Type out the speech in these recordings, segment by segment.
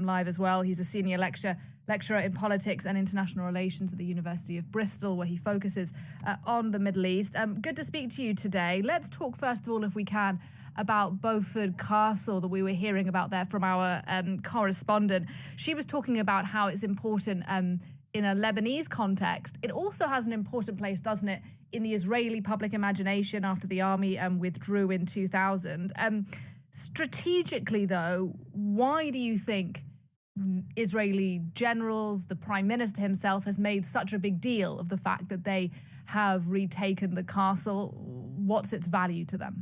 live as well. He's a senior lecturer in politics and international relations at the University of Bristol, where he focuses on the Middle East. Good to speak to you today. Let's talk first of all, if we can, about Beaufort Castle that we were hearing about there from our correspondent. She was talking about how it's important in a Lebanese context. It also has an important place, doesn't it, in the Israeli public imagination after the army withdrew in 2000. Strategically, though, why do you think Israeli generals, the prime minister himself, has made such a big deal of the fact that they have retaken the castle? What's its value to them?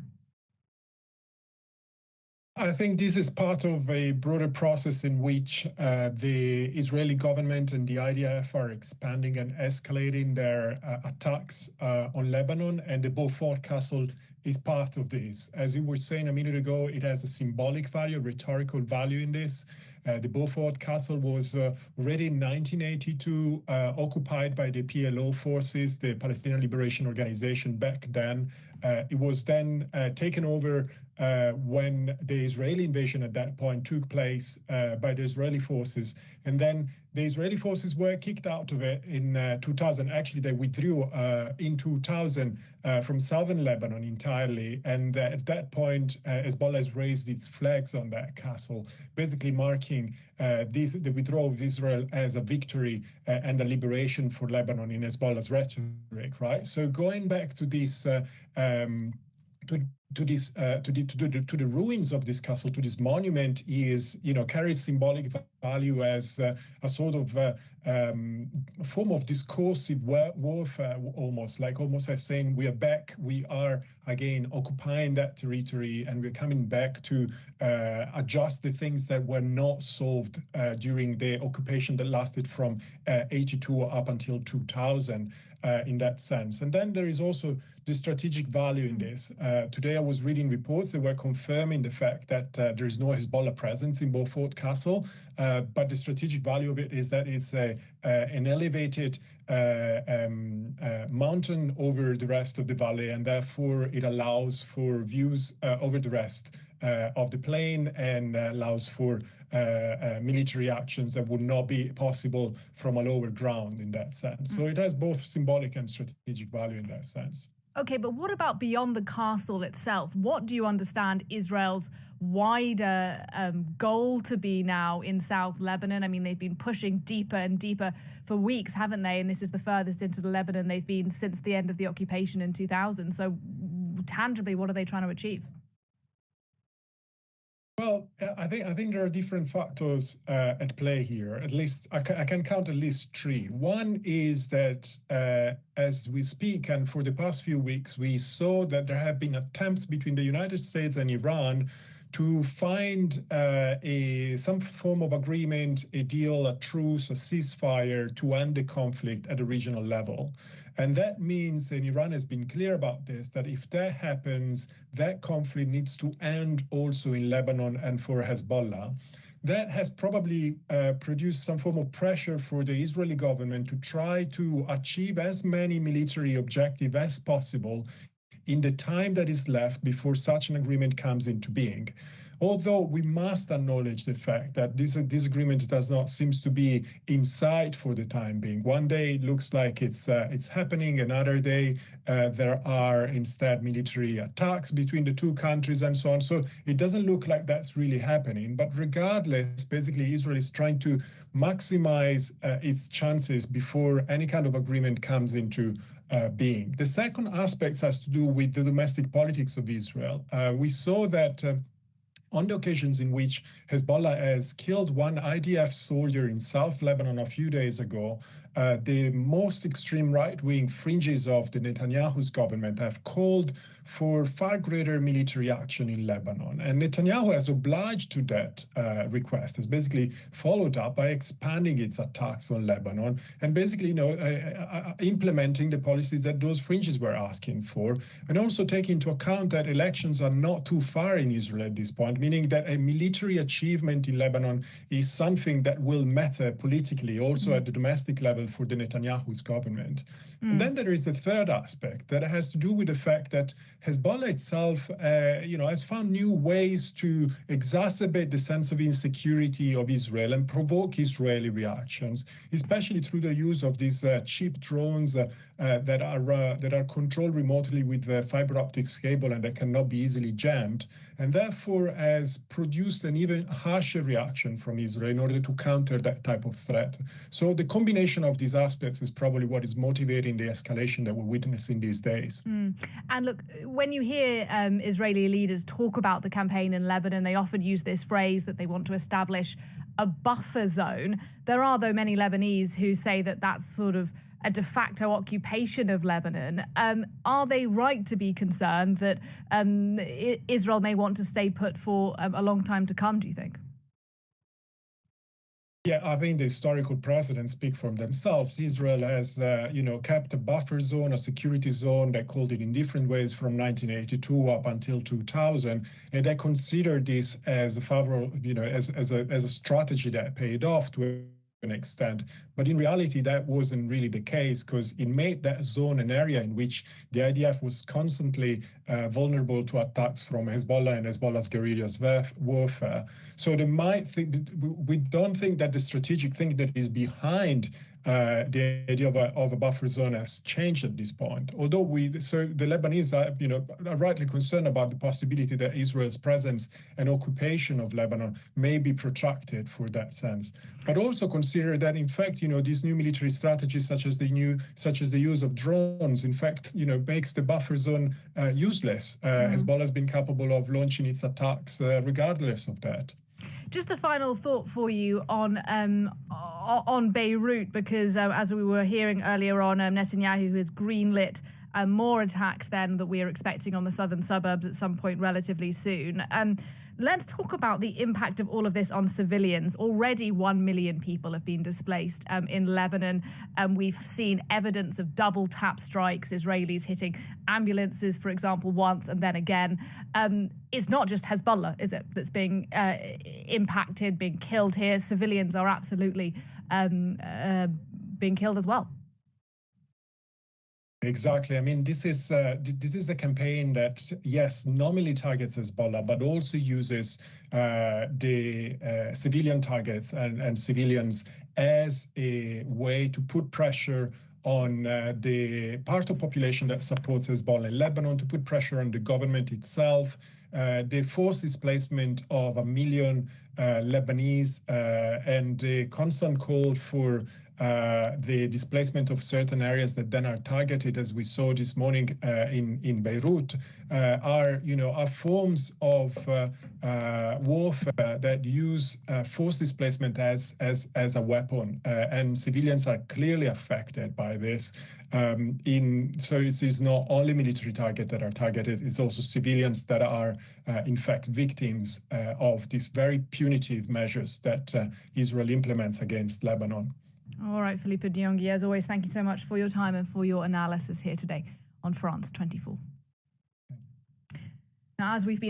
I think this is part of a broader process in which the Israeli government and the IDF are expanding and escalating their attacks on Lebanon, and the Beaufort Castle is part of this. As you were saying a minute ago, it has a symbolic value, a rhetorical value in this. The Beaufort Castle was already in 1982 occupied by the PLO forces, the Palestinian Liberation Organization back then. It was then taken over when the Israeli invasion at that point took place by the Israeli forces. And then the Israeli forces were kicked out of it in 2000. Actually, they withdrew in 2000 from southern Lebanon entirely. And at that point, Hezbollah has raised its flags on that castle, basically marking the withdrawal of Israel as a victory and a liberation for Lebanon in Hezbollah's rhetoric, right? So going back to this, to the ruins of this castle, to this monument, is, carries symbolic value as a sort of form of discursive warfare, almost as saying we are back, we are again occupying that territory, and we're coming back to adjust the things that were not solved during the occupation that lasted from 82 up until 2000. In that sense. And then there is also the strategic value in this. Today I was reading reports that were confirming the fact that there is no Hezbollah presence in Beaufort Castle, but the strategic value of it is that it's an elevated mountain over the rest of the valley, and therefore it allows for views over the rest of the plain, and allows for military actions that would not be possible from a lower ground in that sense. So it has both symbolic and strategic value in that sense. Okay, but what about beyond the castle itself? What do you understand Israel's wider goal to be now in South Lebanon? I mean, they've been pushing deeper and deeper for weeks, haven't they? And this is the furthest into the Lebanon they've been since the end of the occupation in 2000. So tangibly, what are they trying to achieve? Well, I think there are different factors at play here. At least I can count at least three. One is that as we speak, and for the past few weeks, we saw that there have been attempts between the United States and Iran to find some form of agreement, a deal, a truce, a ceasefire to end the conflict at a regional level. And that means, and Iran has been clear about this, that if that happens, that conflict needs to end also in Lebanon and for Hezbollah. That has probably produced some form of pressure for the Israeli government to try to achieve as many military objectives as possible in the time that is left before such an agreement comes into being. Although we must acknowledge the fact that this agreement does not seem to be in sight for the time being. One day it looks like it's happening, another day there are instead military attacks between the two countries and so on. So it doesn't look like that's really happening. But regardless, basically Israel is trying to maximize its chances before any kind of agreement comes into being. The second aspect has to do with the domestic politics of Israel. We saw that on the occasions in which Hezbollah has killed one IDF soldier in South Lebanon a few days ago, the most extreme right-wing fringes of the Netanyahu's government have called for far greater military action in Lebanon. And Netanyahu has obliged to that request, has basically followed up by expanding its attacks on Lebanon and basically, implementing the policies that those fringes were asking for, and also taking into account that elections are not too far in Israel at this point, meaning that a military achievement in Lebanon is something that will matter politically, also at the domestic level for the Netanyahu's government. And then there is the third aspect that has to do with the fact that Hezbollah itself, has found new ways to exacerbate the sense of insecurity of Israel and provoke Israeli reactions, especially through the use of these cheap drones that are controlled remotely with the fiber optics cable and that cannot be easily jammed, and therefore has produced an even harsher reaction from Israel in order to counter that type of threat. So the combination of these aspects is probably what is motivating the escalation that we're witnessing these days. And look, when you hear Israeli leaders talk about the campaign in Lebanon, they often use this phrase that they want to establish a buffer zone. There are, though, many Lebanese who say that that's sort of a de facto occupation of Lebanon. Are they right to be concerned that Israel may want to stay put for a long time to come, do you think? Yeah, I think the historical precedents speak for themselves. Israel has, kept a buffer zone, a security zone. They called it in different ways from 1982 up until 2000, and they considered this as a favorable, as a strategy that paid off to an extent. But in reality, that wasn't really the case, because it made that zone an area in which the IDF was constantly vulnerable to attacks from Hezbollah and Hezbollah's guerrillas warfare. So they might think, we don't think that the strategic thing that is behind the idea of a buffer zone has changed at this point. Although the Lebanese are rightly concerned about the possibility that Israel's presence and occupation of Lebanon may be protracted for that sense. But also consider that, in fact, these new military strategies, such as the use of drones, in fact, makes the buffer zone useless. Hezbollah has been capable of launching its attacks regardless of that. Just a final thought for you on Beirut, because as we were hearing earlier on, Netanyahu has greenlit more attacks then that we are expecting on the southern suburbs at some point relatively soon. Let's talk about the impact of all of this on civilians. Already 1 million people have been displaced in Lebanon. We've seen evidence of double tap strikes, Israelis hitting ambulances, for example, once and then again. It's not just Hezbollah, is it, that's being impacted, being killed here. Civilians are absolutely being killed as well. Exactly. I mean, this is a campaign that, yes, nominally targets Hezbollah, but also uses the civilian targets and civilians as a way to put pressure on the part of population that supports Hezbollah in Lebanon, to put pressure on the government itself. The forced displacement of 1 million Lebanese and the constant call for the displacement of certain areas that then are targeted, as we saw this morning in Beirut, are forms of warfare that use forced displacement as a weapon, and civilians are clearly affected by this. So it is not only military targets that are targeted; it's also civilians that are, in fact, victims of these very punitive measures that Israel implements against Lebanon. All right, Filippo de Jonghi, as always, thank you so much for your time and for your analysis here today on France 24. Now, as we've been